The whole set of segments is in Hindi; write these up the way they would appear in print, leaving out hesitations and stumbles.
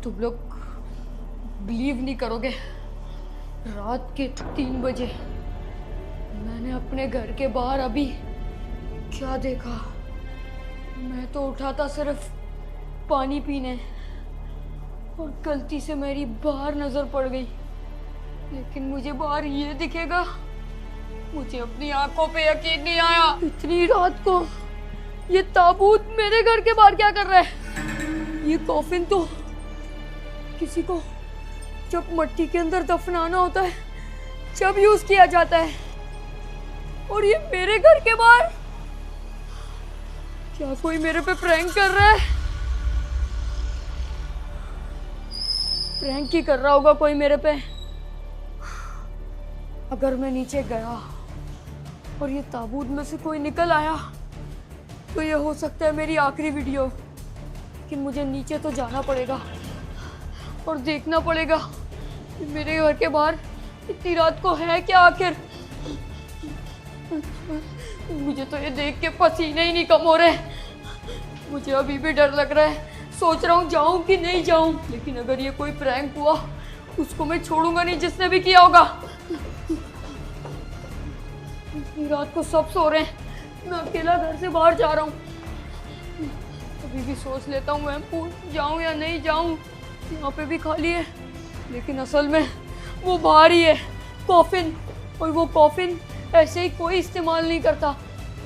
तुम लोग बिलीव नहीं करोगे, रात के 3 बजे मैंने अपने घर के बाहर अभी क्या देखा। मैं तो उठा था सिर्फ पानी पीने और गलती से मेरी बाहर नजर पड़ गई, लेकिन मुझे बाहर ये दिखेगा। मुझे अपनी आंखों पे यकीन नहीं आया। इतनी रात को ये ताबूत मेरे घर के बाहर क्या कर रहा है? ये कॉफिन तो किसी को जब मट्टी के अंदर दफनाना होता है जब यूज किया जाता है, और ये मेरे घर के बाहर। क्या कोई मेरे पे प्रैंक कर रहा है? प्रैंक ही कर रहा होगा कोई मेरे पे। अगर मैं नीचे गया और ये ताबूत में से कोई निकल आया तो ये हो सकता है मेरी आखिरी वीडियो। लेकिन मुझे नीचे तो जाना पड़ेगा और देखना पड़ेगा कि मेरे घर के बाहर इतनी रात को है क्या आखिर। मुझे तो ये देख के पसीने ही नहीं कम हो रहे। मुझे अभी भी डर लग रहा है, सोच रहा हूँ जाऊं कि नहीं जाऊं। लेकिन अगर ये कोई प्रैंक हुआ उसको मैं छोड़ूंगा नहीं, जिसने भी किया होगा। इतनी रात को सब सो रहे हैं, मैं अकेला घर से बाहर जा रहा हूँ। अभी भी सोच लेता हूँ मैं जाऊँ या नहीं जाऊँ। यहाँ पे भी खाली है, लेकिन असल में वो बाहर ही है कॉफिन। और वो कॉफिन ऐसे ही कोई इस्तेमाल नहीं करता,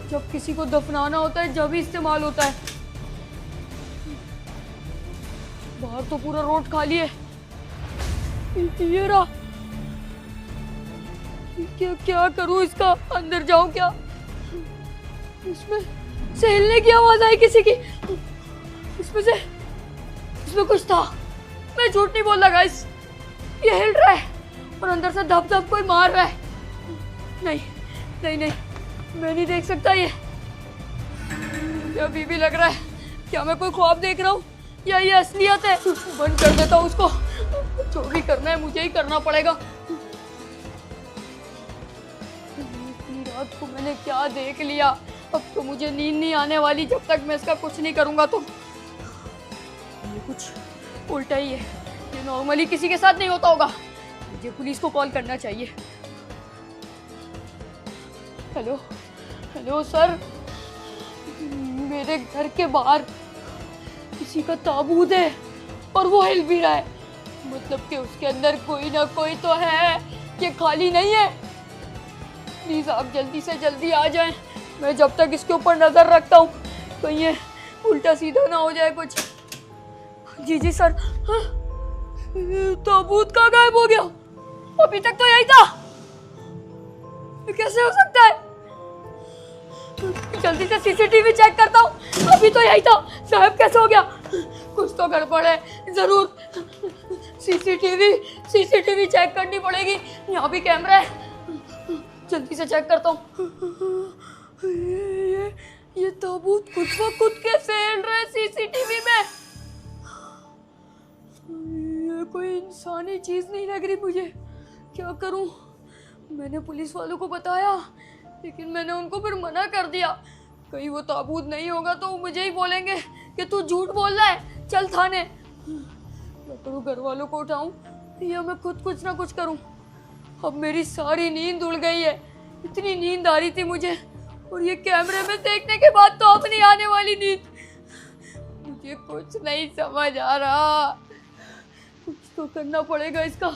जब किसी को दफनाना होता है जब ही इस्तेमाल होता है। बाहर तो पूरा रोड खाली है। ये रहा। क्या करूं इसका? अंदर जाऊं क्या? इसमें से हिलने की आवाज आई किसी की। इसमें कुछ था। मैं झूठ नहीं बोल रहा गाइस, ये हिल रहा है और अंदर से धप धप कोई मार रहा है। नहीं, मैं नहीं देख सकता ये। मुझे अभी भी लग रहा है क्या मैं कोई ख्वाब देख रहा हूँ या ये असलियत है। बंद कर देता हूँ उसको, जो भी करना है मुझे ही करना पड़ेगा। इतनी रात को मैंने क्या देख लिया। अब तो मुझे नींद नहीं आने वाली जब तक मैं इसका कुछ नहीं करूँगा। तो ये कुछ उल्टा ही है, ये नॉर्मली किसी के साथ नहीं होता होगा। मुझे पुलिस को कॉल करना चाहिए। हेलो सर, मेरे घर के बाहर किसी का ताबूत है और वो हिल भी रहा है। मतलब कि उसके अंदर कोई ना कोई तो है, ये खाली नहीं है। प्लीज आप जल्दी से जल्दी आ जाएं। मैं जब तक इसके ऊपर नजर रखता हूँ कहीं ये उल्टा सीधा ना हो जाए कुछ। जी सर। हाँ? ताबूत कहाँ गायब हो गया? अभी तक तो यही था। ये कैसे हो सकता है? जल्दी से सीसीटीवी चेक करता हूँ। अभी तो यही था। साहब कैसे हो गया? कुछ तो गड़बड़ है जरूर। सीसीटीवी चेक करनी पड़ेगी। यहाँ भी कैमरा है, जल्दी से चेक करता हूँ। ये ताबूत खुद ब खुद कैसे हिल रहा है सीसीटीवी में? ये कोई इंसानी चीज नहीं लग रही मुझे। क्या करूं? मैंने पुलिस वालों को बताया, लेकिन मैंने उनको फिर मना कर दिया। कहीं वो ताबूत नहीं होगा तो वो मुझे ही बोलेंगे कि तू झूठ बोल रहा है, चल थाने। मैं करूँ घर वालों को उठाऊं या मैं खुद कुछ ना कुछ करूं? अब मेरी सारी नींद उड़ गई है। इतनी नींद आ रही थी मुझे, और ये कैमरे में देखने के बाद तो अब नहीं आने वाली नींद। मुझे कुछ नहीं समझ आ रहा। कुछ तो करना पड़ेगा इसका।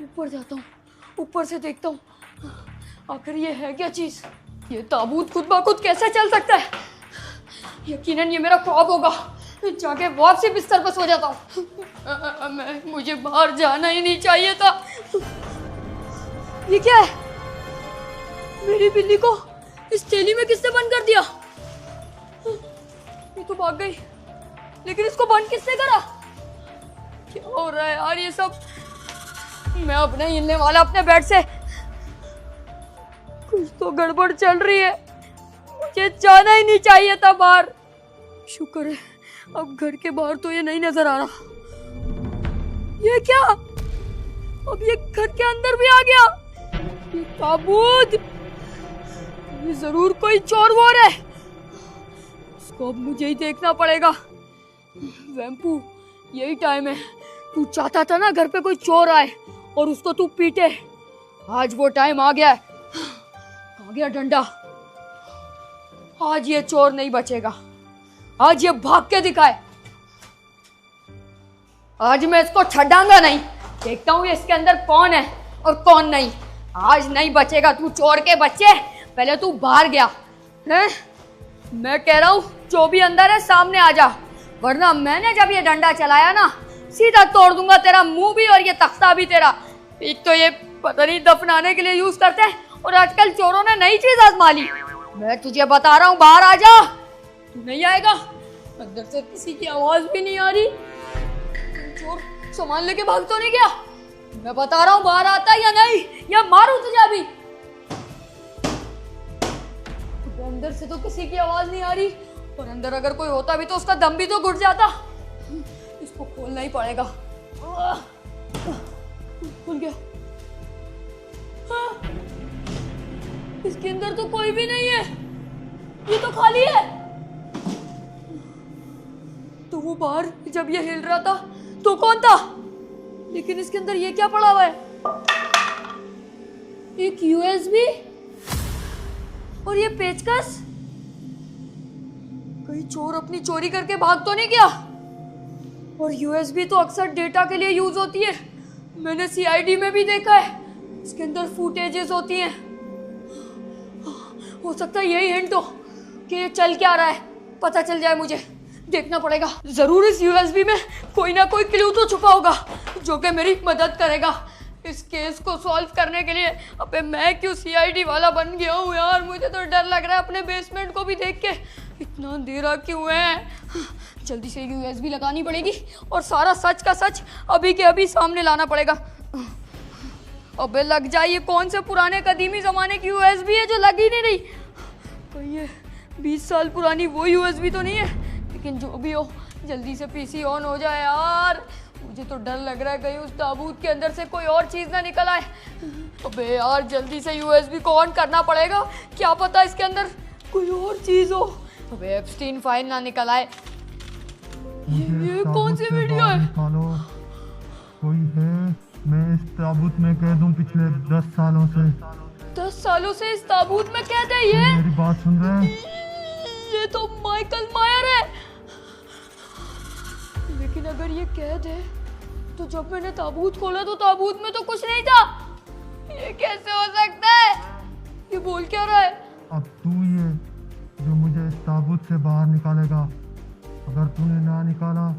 ऊपर जाता हूँ, ऊपर से देखता हूँ आखिर ये है क्या चीज। ये ताबूत खुद ब खुद कैसे चल सकता है? यकीनन ये मेरा ख्वाब होगा। जाके वापसी बिस्तर पर सो जाता हूँ। मुझे बाहर जाना ही नहीं चाहिए था। ये क्या है? मेरी बिल्ली को इस थैली में किसने बंद कर दिया? ये तो भाग गई, लेकिन इसको बंद किसने करा? क्या हो रहा है यार ये सब? मैं अब नहीं हिलने वाला अपने बेड से। कुछ तो गड़बड़ चल रही है। मुझे जाना ही नहीं चाहिए था बाहर। शुक्र है अब घर के बाहर तो ये नहीं नजर आ रहा। ये क्या? अब ये घर के अंदर भी आ गया। ये ताबूत, ये जरूर कोई चोर वोर है। इसको अब मुझे ही देखना पड़ेगा। वैम्पू, यही टाइम है। तू चाहता था ना घर पे कोई चोर आए और उसको तू पीटे। आज वो टाइम आ गया है। आ गया डंडा। आज ये चोर नहीं बचेगा। आज ये भाग के दिखाए। आज मैं इसको छड़ाऊंगा नहीं। देखता हूँ इसके अंदर कौन है और कौन नहीं। आज नहीं बचेगा तू चोर के बच्चे। पहले तू बाहर गया है। मैं कह रहा हूँ जो भी अंदर है सामने आ जा, वरना मैंने जब ये डंडा चलाया ना सीधा तोड़ दूंगा तेरा मुंह भी और ये तख्ता भी तेरा। एक तो ये पता नहीं दफनाने के लिए यूज करते हैं और आजकल चोरों ने नई चीज आजमा ली। मैं तुझे बता रहा हूँ बाहर आ जा। तू नहीं आएगा। अंदर से किसी की आवाज भी नहीं आ रही। चोर सामान लेके भाग तो नहीं गया। मैं बता रहा हूँ बाहर आता है या नहीं, या मारू तुझे अभी। अंदर से तो किसी की आवाज नहीं आ रही और अंदर अगर कोई होता भी तो उसका दम भी तो घुट जाता। इसको खोलना ही पड़ेगा। खुल गया। हाँ, इसके अंदर तो कोई भी नहीं है। ये तो खाली है। तो वो बाहर जब ये हिल रहा था तो कौन था? लेकिन इसके अंदर ये क्या पड़ा हुआ है? एक यूएसबी और ये पेचकस। कहीं चोर अपनी चोरी करके भाग तो नहीं गया? और यूएसबी तो अक्सर डेटा के लिए यूज होती है। मैंने सीआईडी में भी देखा है, इसके अंदर फुटेजेस होती हैं। हो सकता है यही हिंट हो कि ये चल क्या रहा है, पता चल जाए मुझे। देखना पड़ेगा। जरूर इस यूएसबी में कोई ना कोई क्लू तो छुपा होगा जो कि मेरी मदद करेगा इस केस को सॉल्व करने के लिए। अबे मैं क्यों सीआईडी वाला बन गया हूँ यार। मुझे तो डर लग रहा है अपने बेसमेंट को भी देख के। इतना अंधेरा क्यों है? जल्दी से यूएसबी लगानी पड़ेगी और सारा सच का सच अभी के अभी सामने लाना पड़ेगा। अबे लग जाइए। कौन से पुराने कदीमी ज़माने की यूएसबी है जो लग ही नहीं रही? कहीं ये 20 साल पुरानी वो यूएसबी तो नहीं है? लेकिन जो भी हो जल्दी से पीसी ऑन हो जाए यार। मुझे तो डर लग रहा है कहीं उस ताबूत के अंदर से कोई और चीज़ ना निकल आए। अबे यार जल्दी से यूएसबी को ऑन करना पड़ेगा। क्या पता इसके अंदर कोई और चीज़ हो। अबे एप्स्टीन फाइल ना निकल आए। ये कौन सी वीडियो है? कोई है? मैं इस ताबूत में कैद हूँ पिछले 10 सालों से। 10 सालों से इस ताबूत में कैद है ये? मेरी बात सुन रहे हैं? ये तो माइकल मायर है। लेकिन अगर ये कैद है तो जब मैंने ताबूत खोला तो ताबूत में तो कुछ नहीं था। ये कैसे हो सकता है? ये बोल क्या रहा है? अब तू ये जो मुझे इस ताबूत से बाहर निकालेगा। अगर तूने ना निकाला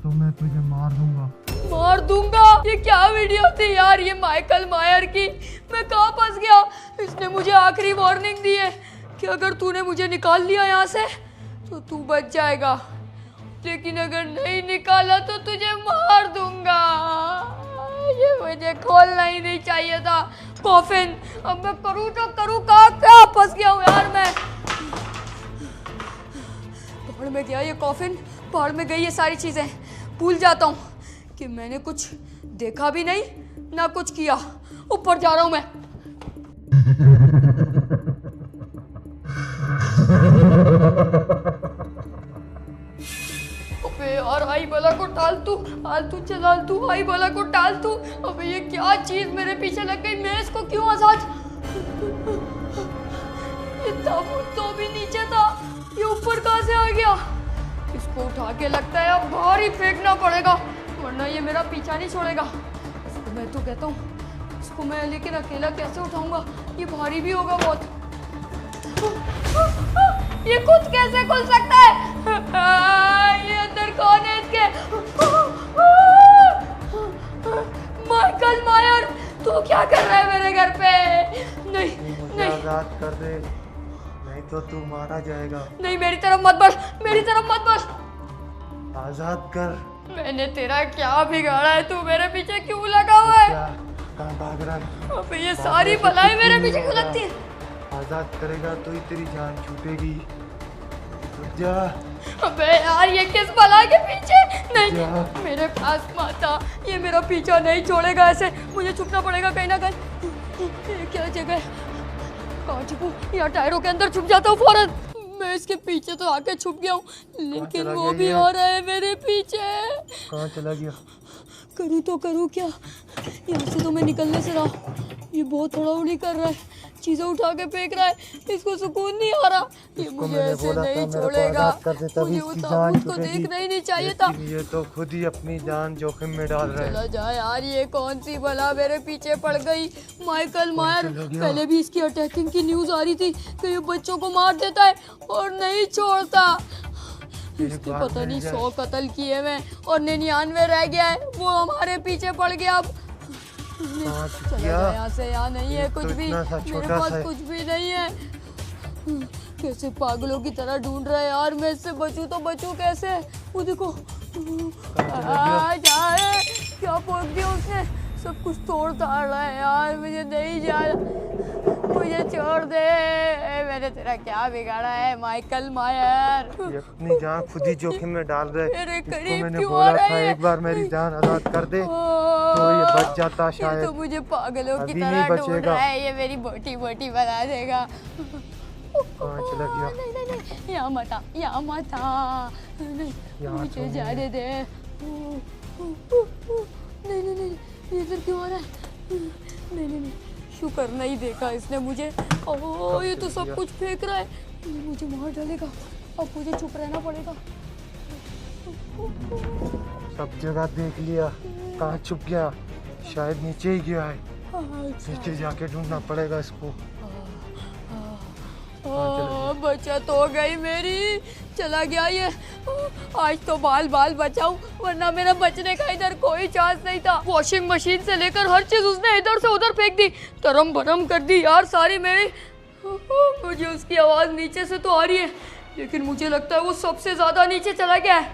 तो मैं तुझे मार दूंगा। मार दूंगा? ये क्या वीडियो थी यार ये माइकल मायर की? मैं कहाँ फंस गया? इसने मुझे आखिरी वार्निंग दी है कि अगर तूने मुझे निकाल लिया यहाँ से तो तू बच जाएगा, लेकिन अगर नहीं निकाला तो तुझे मार दूंगा। ये मुझे खोलना ही नहीं चाहिए था कॉफिन। अब मैं करूँ तो करूँ क्या? फंस गया हूँ यार मैं। पहाड़ में गया ये कॉफिन, पहाड़ में गई ये सारी चीज़ें। भूल जाता हूँ कि मैंने कुछ देखा भी नहीं ना कुछ किया। ऊपर जा रहा हूँ मैं। अबे यार आई बला को टाल तू, आलतू चलाल तू, आई बला को टाल तू। अबे ये क्या चीज मेरे पीछे लग गई? मैं इसको क्यों आजाद? ये ताबूत तो भी नीचे था, ये ऊपर कहाँ से आ गया? इसको उठा के लगता है अब बाहर ही फेंकना पड़ेगा, वरना ये मेरा पीछा नहीं छोड़ेगा। इसको मैं तो कहता हूँ इसको मैं लेकिन अकेला कैसे उठाऊंगा? ये भारी भी होगा बहुत। ये खुद कैसे खुल सकता है? ये अंदर कौन है इसके? माइकल मायर, तू क्या कर रहा है मेरे घर पे? नहीं नहीं, आजाद कर दे, नहीं तो तू मारा जाएगा। नहीं मेरी तरफ मत बढ़, मेरी तरफ मत बढ़। आजाद कर। मैंने तेरा क्या बिगाड़ा है? तू मेरे पीछे क्यों लगा हुआ है? कहाँ भाग रहा है? अबे ये सारी बलाएं मेरे पीछे क्यों लगती है? आजाद करेगा तो ही तेरी जान छूटेगी। जा। अबे यार ये किस बला के पीछे? नहीं मेरे पास माता, ये मेरा पीछा नहीं छोड़ेगा ऐसे। मुझे छुपना पड़ेगा कहीं ना कहीं। ये क्या जगह है? कहाँ छुपूं? यहाँ टायरों के अंदर छुप जाता हूँ फौरन। मैं इसके पीछे तो आके छुप गया हूँ, लेकिन चला वो गया भी ये? आ रहा है मेरे पीछे। कहाँ चला गया? करूँ तो करूँ क्या? यहाँ से तो मैं निकलने से रहा, ये बहुत हड़बड़ी कर रहा है, चीजें उठा के फेंक रहा है, इसको सुकून नहीं आ रहा। ये इसको मुझे मैंने ऐसे बोला था नहीं मेरे को छोड़ेगा। आज़ाद कर दे, तभी मुझे वो इसकी जान ताबूत को छूटेगी। देखना ही नहीं चाहिए था। लेकिन ये तो खुद ही अपनी जान जोखिम में डाल रहा चला है। जा यार, ये कौन सी बला मेरे पीछे पड़ गई। माइकल मायर, चला गया? पहले भी इसकी अटैकिंग की न्यूज आ रही थी कि ये बच्चों को मार देता है और नहीं छोड़ता। इसके बार पता नहीं मेरी 100 कत्ल किए मैं और 99 रह गया है, वो हमारे पीछे पड़ गया। अब कहाँ छुप चला गया? जा यहाँ से, यहाँ नहीं है ये कुछ तो भी, इतना सा मेरे छोटा पास सा है। कुछ भी नहीं है। कैसे पागलों की तरह ढूंढ रहा है यार, मैं इससे बचूं तो बचूं कैसे? वो देखो, जाए क्या पोक दिया उसने, सब कुछ तोड़ ताड़ रहा है यार। मुझे नहीं जाना, मुझे छोड़ दे। मैंने तेरा क्या बिगाड़ा है माइकल मायर? ये अपनी जान खुद ही जोखिम में डाल रहा है। मेरे इसको करीब मैंने क्यों आ बोला रहा था है? एक बार मेरी जान आज़ाद कर दे तो ये बच जाता ये शायद। तो मुझे पागलों की अभी तरह नहीं ढूंढ बचेगा। रहा है, ये मेरी बोटी बोटी बना देगा। कहाँ चला गया? नहीं नहीं नहीं, यहाँ मत आ, यहाँ मत आ, नहीं, यहाँ मुझे तो जाने दे। नहीं नहीं नहीं, ये इधर क्यों आ रहा है? नहीं नहीं नहीं, शुक्र नहीं देखा इसने मुझे। ओह, ये तो सब कुछ फेंक रहा है, ये मुझे मार डालेगा। अब मुझे चुप रहना पड़ेगा। सब जगह देख लिया, कहाँ छुप गया? शायद नीचे ही गया है। अच्छा। नीचे जाके ढूंढना पड़ेगा इसको। बचत हो गई मेरी, चला गया ये। आज तो बाल बाल बचाऊं, वरना मेरा बचने का इधर कोई चांस नहीं था। वॉशिंग मशीन से लेकर हर चीज उसने इधर से उधर फेंक दी, तरम भरम कर दी यार सारी मेरी। मुझे उसकी आवाज नीचे से तो आ रही है, लेकिन मुझे लगता है वो सबसे ज्यादा नीचे चला गया है,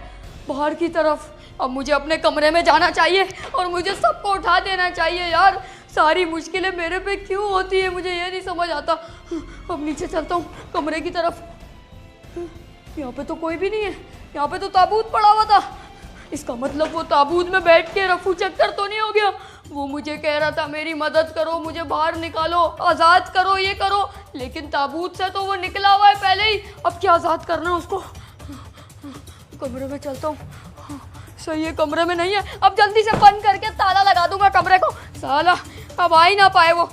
बाहर की तरफ। अब मुझे अपने कमरे में जाना चाहिए और मुझे सबको उठा देना चाहिए यार। सारी मुश्किलें मेरे पे क्यों होती है, मुझे ये नहीं समझ आता। अब नीचे चलता हूँ कमरे की तरफ। यहाँ पे तो कोई भी नहीं है, यहाँ पे तो ताबूत पड़ा हुआ था। इसका मतलब वो ताबूत में बैठ के रफू चक्कर तो नहीं हो गया। वो मुझे कह रहा था मेरी मदद करो, मुझे बाहर निकालो, आज़ाद करो, ये करो, लेकिन ताबूत से तो वो निकला हुआ है पहले ही। अब क्या आज़ाद करना है उसको? कमरे में चलता हूँ। सही है, कमरे में नहीं है। अब जल्दी से बंद करके ताला लगा दूंगा कमरे को, साला अब आ ही ना पाए वो।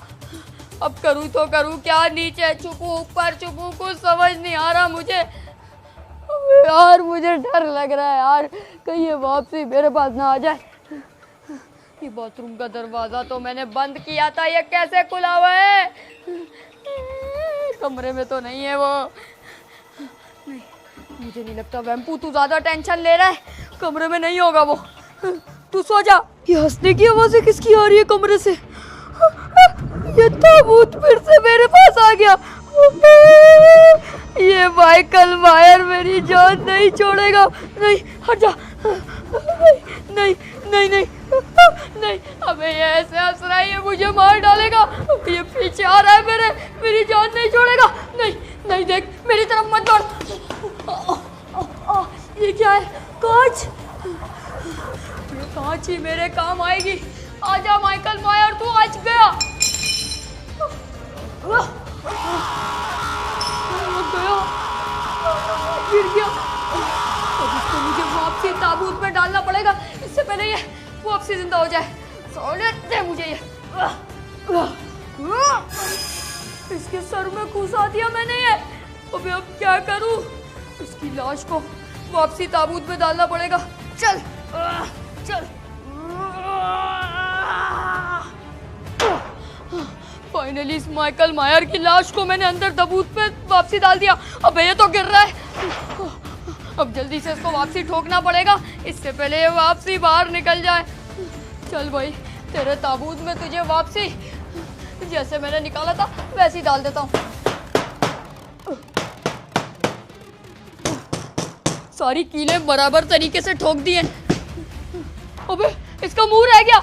अब करूँ तो करूँ क्या? नीचे छुपूं, ऊपर छुपूं, कुछ समझ नहीं आ रहा मुझे यार। मुझे डर लग रहा है यार, कहीं ये वापसी मेरे पास ना आ जाए। ये बाथरूम का दरवाजा तो मैंने बंद किया था, ये कैसे खुला हुआ है? कमरे में तो नहीं है वो। नहीं, मुझे नहीं लगता वैम्पू, तू ज्यादा टेंशन ले रहा है। कमरे में नहीं होगा वो, तू सो जा। ये हंसने की आवाज़ें किसकी आ रही है कमरे से? ये ताबूत फिर से मेरे पास आ गया। ये माइकल मायर मेरी जान नहीं छोड़ेगा। नहीं, हट जा। नहीं नहीं नहीं नहीं, अबे ये ऐसे हंस रहा है, ये मुझे मार डालेगा। ये पीछे आ रहा है मेरी जान नहीं छोड़ेगा। नहीं नहीं, देख मेरी तरफ मत दौड़। ये क्या है? कांच। ये कांच ही मेरे काम आएगी। आजा माइकल मायर, तू आज गया। गिर गया। अब इसको मुझे वापसी ताबूत में डालना पड़ेगा, इससे पहले ये वापसी जिंदा हो जाए। सोने दे मुझे ये। इसके सर में घुसा दिया मैंने ये। अबे अब क्या करूं? इसकी लाश को वापसी ताबूत में डालना पड़ेगा। चल चल। फाइनली इस माइकल मायर की लाश को मैंने अंदर ताबूत पे वापसी डाल दिया। अब ये तो गिर रहा है। अब जल्दी से इसको वापसी ठोकना पड़ेगा, इससे पहले ये वापसी बाहर निकल जाए। चल भाई, तेरे ताबूत में तुझे वापसी जैसे मैंने निकाला था वैसे ही डाल देता हूँ। सारी कीलें बराबर तरीके से ठोक दी हैं। अबे इसका मुंह रह गया।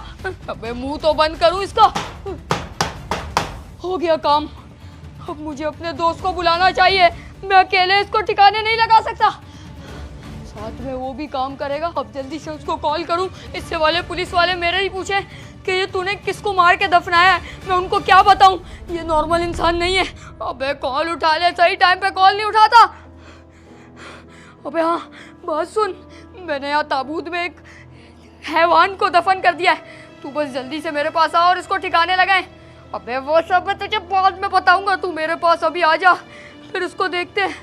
अबे मुंह तो बंद करूं इसका। हो गया काम। अब मुझे अपने दोस्त को बुलाना चाहिए, मैं अकेले इसको ठिकाने नहीं लगा सकता, साथ में वो भी काम करेगा। अब जल्दी से उसको कॉल करूं, इससे वाले पुलिस वाले मेरे ही पूछे कि ये तूने किसको मार के दफनाया है, मैं उनको क्या बताऊं? ये नॉर्मल इंसान नहीं है। अबे कॉल उठा ले, सही टाइम पे कॉल नहीं उठाता। अबे हाँ, बात सुन, मैंने यहाँ ताबूत में एक हैवान को दफन कर दिया है। तू बस जल्दी से मेरे पास आ और इसको ठिकाने लगाए। अबे वो सब मैं तुझे बाद में बताऊंगा, तू मेरे पास अभी आ जा, फिर इसको देखते हैं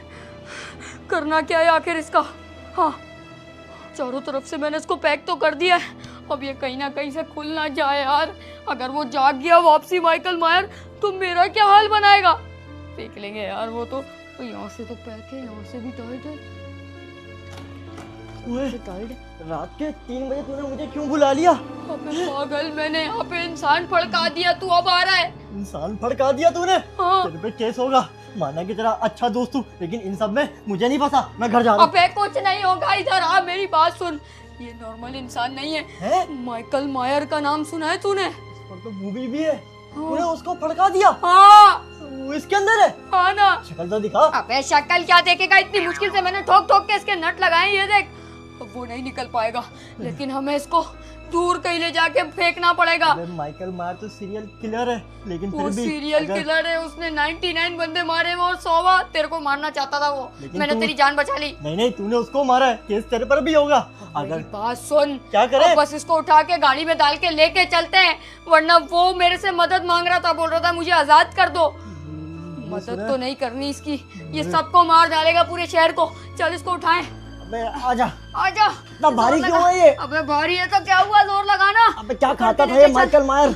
करना क्या है आखिर इसका। हाँ, चारों तरफ से मैंने इसको पैक तो कर दिया है, अब ये कहीं ना कहीं से खुल ना जाए यार। अगर वो जाग गया वापसी माइकल मायर तो मेरा क्या हाल बनाएगा। देख लेंगे यार वो तो यहाँ से तो पैक है, यहाँ से भी टाइट है। रात के 3 बजे तूने मुझे क्यों बुला लिया? अबे पागल, मैंने यहाँ पे इंसान फड़का दिया, तू अब आ रहा है। इंसान फड़का दिया तूने? हाँ। तेरे पे केस होगा। माना कि तेरा अच्छा दोस्त हूँ, लेकिन इन सब में मुझे नहीं फंसा। मैं घर जा रहा हूँ। अबे कुछ नहीं होगा, इधर आ, मेरी बात सुन। ये नॉर्मल इंसान नहीं है? माइकल मायर का नाम सुना है तूने? इस पर तो मूवी भी है। तूने उसको फड़का दिया? हाँ। वो इसके अंदर है? हाँ ना। शक्ल तो दिखा। अबे शक्ल क्या देखेगा, इतनी मुश्किल से मैंने ठोक ठोक के इसके नट लगाए, ये देख। अब वो नहीं निकल पाएगा, लेकिन हमें इसको दूर कहीं ले जाके फेंकना पड़ेगा। माइकल मायर तो सीरियल किलर है, लेकिन वो फिर भी सीरियल किलर है, उसने 99 बंदे मारे हैं और 100वां तेरे को मारना चाहता था वो। मैंने तेरी जान बचा ली। नहीं, तूने उसको मारा है, केस तेरे पर भी होगा। अगर बात सुन, क्या करे? बस इसको उठा के गाड़ी में डाल के लेके चलते हैं, वरना वो मेरे से मदद मांग रहा था, बोल रहा था मुझे आजाद कर दो। मदद तो नहीं करनी इसकी, ये सबको मार डालेगा, पूरे शहर को। चल इसको उठाएं। अबे आजा। आजा। इतना भारी क्यों है ये? अबे भारी है तो क्या हुआ, जोर लगाना। अबे क्या खाता था ये माइकल मायर?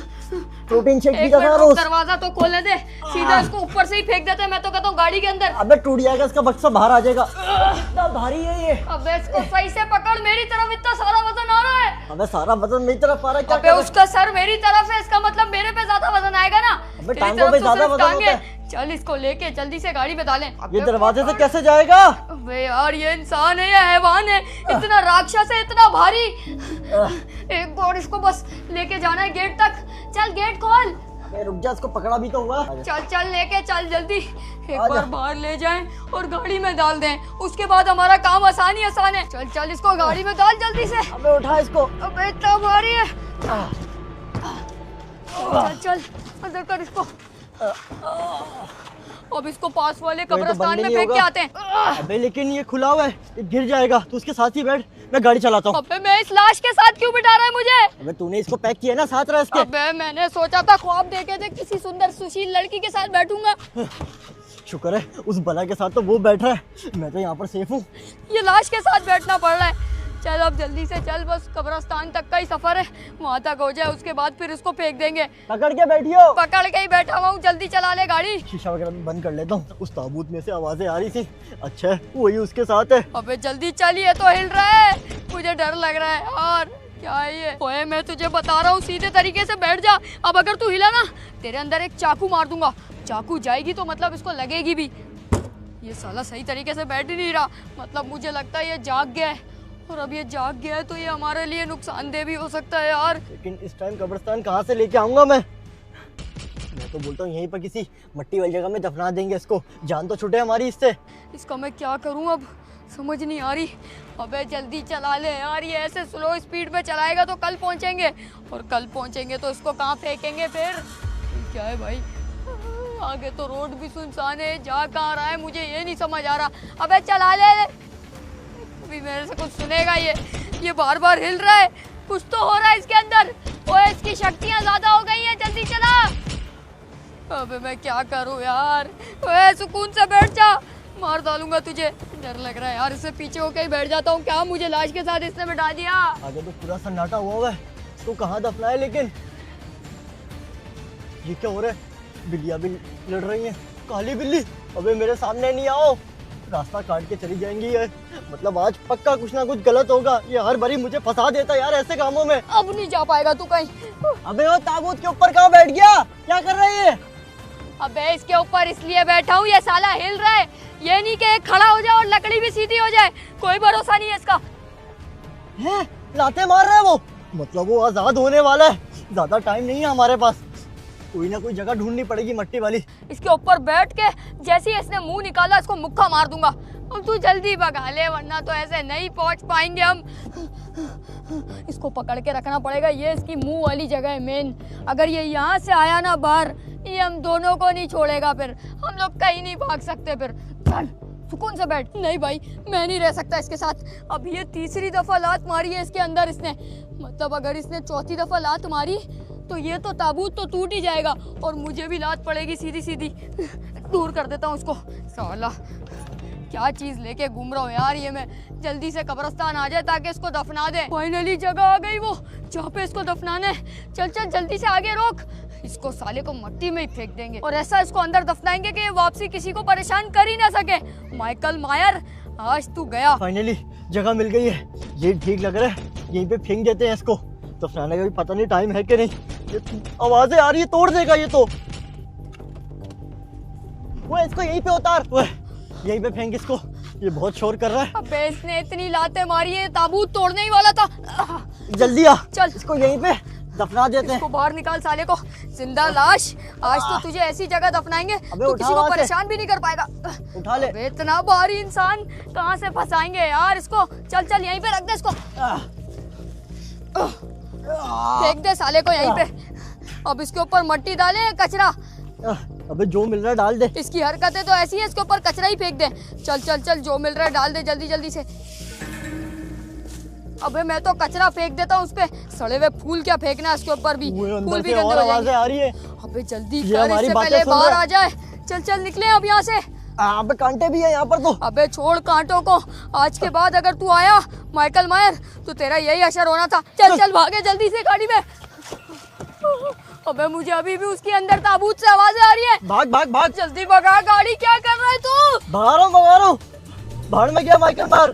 प्रोटीन शेक एक पीता था रोज। दरवाजा तो खोलने दे, सीधा इसको ऊपर से ही फेंक देते हैं। मैं तो कहता हूँ गाड़ी के अंदर। अबे टूट जाएगा, इसका बक्सा बाहर आ जाएगा। इतना भारी है ये। अबे इसको सही से पकड़, मेरी तरफ इतना सारा वजन आ रहा है। अबे सारा वजन मेरी तरफ आ रहा है, क्या अबे उसका सर मेरी तरफ है, इसका मतलब मेरे पे ज्यादा वजन आएगा ना। अबे तेरी टांगों तरफ पे तो ज्यादा सिर्फ वजन टांगे। होता है। चल इसको लेके जल्दी से गाड़ी में डालें। ये दरवाजे से कैसे जाएगा? अबे यार, ये इंसान है या हैवान है? इतना राक्षस है, इतना भारी। एक बार इसको बस लेके जाना है गेट तक। चल गेट खोल। अबे रुक जा, इसको पकड़ा भी तो हुआ। चल चल लेके चल जल्दी। एक आजा। बार बाहर ले जाएं और गाड़ी में डाल दें, उसके बाद हमारा काम आसान है। चल चल इसको गाड़ी में डाल जल्दी से। अबे उठा इसको। अबे इतना भारी है। चल चल अंदर कर इसको। अब इसको पास वाले कब्रिस्तान में फेंक के आते हैं। अबे लेकिन ये खुला हुआ है, ये गिर जाएगा। तू उसके साथ ही बैठ, मैं गाड़ी चलाता हूँ। अबे मैं इस लाश के साथ क्यों बिठा रहा है मुझे? अबे तूने इसको पैक किया ना, साथ रह इसके। अबे मैंने सोचा था, ख्वाब देखे थे किसी सुंदर सुशील लड़की के साथ बैठूंगा। शुक्र है उस बला के साथ तो वो बैठ रहा है, मैं तो यहाँ पर सेफ हूँ। ये लाश के साथ बैठना पड़ रहा है। चल अब जल्दी से चल, बस कब्रिस्तान तक का ही सफर है, वहाँ तक हो जाए, उसके बाद फिर उसको फेंक देंगे। पकड़ के बैठियो। पकड़ के ही बैठा हुआ हूँ, जल्दी चला ले गाड़ी। शीशा वगैरह भी बंद कर लेता हूँ। उस ताबूत में से आवाजें आ रही थी, अच्छा है वही उसके साथ है। अबे जल्दी चलिए, तो हिल रहा है, मुझे डर लग रहा है यार। क्या है ये? ओए मैं तुझे बता रहा हूँ, सीधे तरीके से बैठ जा। अब अगर तू हिला ना, तेरे अंदर एक चाकू मार दूंगा। चाकू जाएगी तो मतलब इसको लगेगी भी। ये साला सही तरीके से बैठ ही नहीं रहा, मतलब मुझे लगता है ये जाग गया है, और अब ये जाग गया है तो ये हमारे लिए नुकसानदेह भी हो सकता है यार। लेकिन इस टाइम कब्रिस्तान कहाँ से लेके आऊंगा मैं तो बोलता हूँ यहीं पर किसी मट्टी वाली जगह में दफना देंगे इसको, जान तो छूटे हमारी इससे। इसका मैं क्या करूं, अब समझ नहीं आ रही। अबे जल्दी चला ले यार, ये ऐसे स्लो स्पीड में चलाएगा तो कल पहुंचेंगे, और कल पहुंचेंगे तो इसको कहाँ फेंकेंगे फिर? क्या है भाई, आगे तो रोड भी सुनसान है, जा कहाँ रहा है मुझे ये नहीं समझ आ रहा। अबे चला ले, अभी मेरे से कुछ सुनेगा ये बार बार हिल रहा है, कुछ तो हो रहा है इसके अंदर। ओए इसकी शक्तियाँ ज्यादा हो गई हैं, जल्दी चला। अबे मैं क्या करूं यार? ओए सुकून से बैठ जा, मार डालूंगा तुझे। डर लग रहा है यार, इससे पीछे होके ही बैठ जाता हूँ। क्या मुझे लाश के साथ इसने बिठा दिया? आगे तो पूरा सन्नाटा हुआ है, इसको कहाँ दफना है? लेकिन ये क्या हो रहा है? बिल्लियाँ भी लड़ रही हैं, काली बिल्ली। अबे मेरे सामने नहीं आओ, रास्ता काट के चली जाएंगी ये। मतलब आज पक्का कुछ ना कुछ गलत होगा, ये हर बारी मुझे फंसा देता यार ऐसे कामों में। अब नहीं जा पाएगा तू कहीं। अबे वो ताबूत के ऊपर कहाँ बैठ गया? क्या कर रही है? अबे इसके ऊपर इसलिए बैठा हूँ, ये साला हिल रहा है, ये नहीं कि खड़ा हो जाए और लकड़ी भी सीधी हो जाए, कोई भरोसा नहीं है इसका। है लाते मार रहा है वो, मतलब वो आजाद होने वाला है। ज्यादा टाइम नहीं है हमारे पास, कोई ना कोई जगह ढूंढनी पड़ेगी मट्टी वाली। इसके ऊपर बैठ के जैसे ही इसने मुंह निकाला, इसको मुक्का मार दूंगा। अब तू जल्दी भगा ले, वरना तो ऐसे नहीं पहुंच पाएंगे हम। इसको पकड़ के रखना पड़ेगा, ये इसकी मुंह वाली जगह है मेन। अगर ये यहाँ से आया ना बाहर, ये हम दोनों को नहीं छोड़ेगा, फिर हम लोग कहीं नहीं भाग सकते। फिर चल सुकून से बैठ। नहीं भाई, मैं नहीं रह सकता इसके साथ। अब ये तीसरी दफा लात मारी है इसके अंदर इसने, मतलब अगर इसने चौथी दफा लात मारी तो ये तो ताबूत तो टूट ही जाएगा और मुझे भी लात पड़ेगी सीधी सीधी। दूर कर देता हूँ इसको। साला क्या चीज लेके घूम रहा हूँ यार ये मैं। जल्दी से कब्रिस्तान आ जाए ताकि इसको दफना दे। फाइनली जगह आ गई वो जहाँ पे इसको दफनाना है। चल चल जल्दी से आगे रोक। इसको साले को मिट्टी में ही फेंक देंगे और ऐसा इसको अंदर दफनाएंगे कि ये वापसी किसी को परेशान कर ही ना सके। माइकल मायर, आज तू गया। फाइनली जगह मिल गई है, ये ठीक लग रहा है। यहीं पे फेंक देते हैं इसको। दफनाने का भी पता नहीं टाइम है कि नहीं। ये आवाजें आ रही है, तोड़ देगा ये तो। वो इसको यहीं पे उतार, वो यहीं पे फेंक इसको, ये बहुत शोर कर रहा है। अबे इसने इतनी लातें मारी है, ताबूत तोड़ने ही वाला था। जल्दी आ, चल इसको यहीं पे दफना देते हैं। इसको बाहर निकाल साले को। जिंदा लाश। आज तो तुझे ऐसी जगह दफनाएंगे तो उठा किसी को वहाँ से। परेशान भी नहीं कर पाएगा। उठा ले। अबे इतना भारी इंसान कहाँ से फंसाएंगे यार इसको। चल चल यहीं पे रख दे इसको। फेंक दे साले को यहीं पे। अब इसके ऊपर मिट्टी डाले, कचरा। अबे जो मिल रहा है डाल दे। इसकी हरकतें तो ऐसी है, इसके ऊपर कचरा ही फेंक दे। चल चल चल जो मिल रहा है डाल दे जल्दी जल्दी से। अबे मैं तो कचरा फेंक देता हूँ उस पे। सड़े हुए फूल क्या फेंकना है इसके ऊपर भी। फूल भी गंदे हो जाएंगे। आ रही है। अबे जल्दी ये कर, हमारी इससे बातें पहले सुन बाहर रहा है। आ जाए। चल चल निकले अब यहाँ से। अबे कांटे भी है यहाँ पर तो। अबे छोड़ कांटों को। आज के बाद अगर तू आया माइकल मायर तो तेरा यही असर होना था। चल चल भागे जल्दी से गाड़ी में। अबे मुझे अभी भी उसके अंदर ताबूत से आवाजें आ रही है। भाग भाग भाग। जल्दी भगा गाड़ी। क्या कर रहा है तू? भगा रहा हूँ। भाड़ में गया माइकल मार।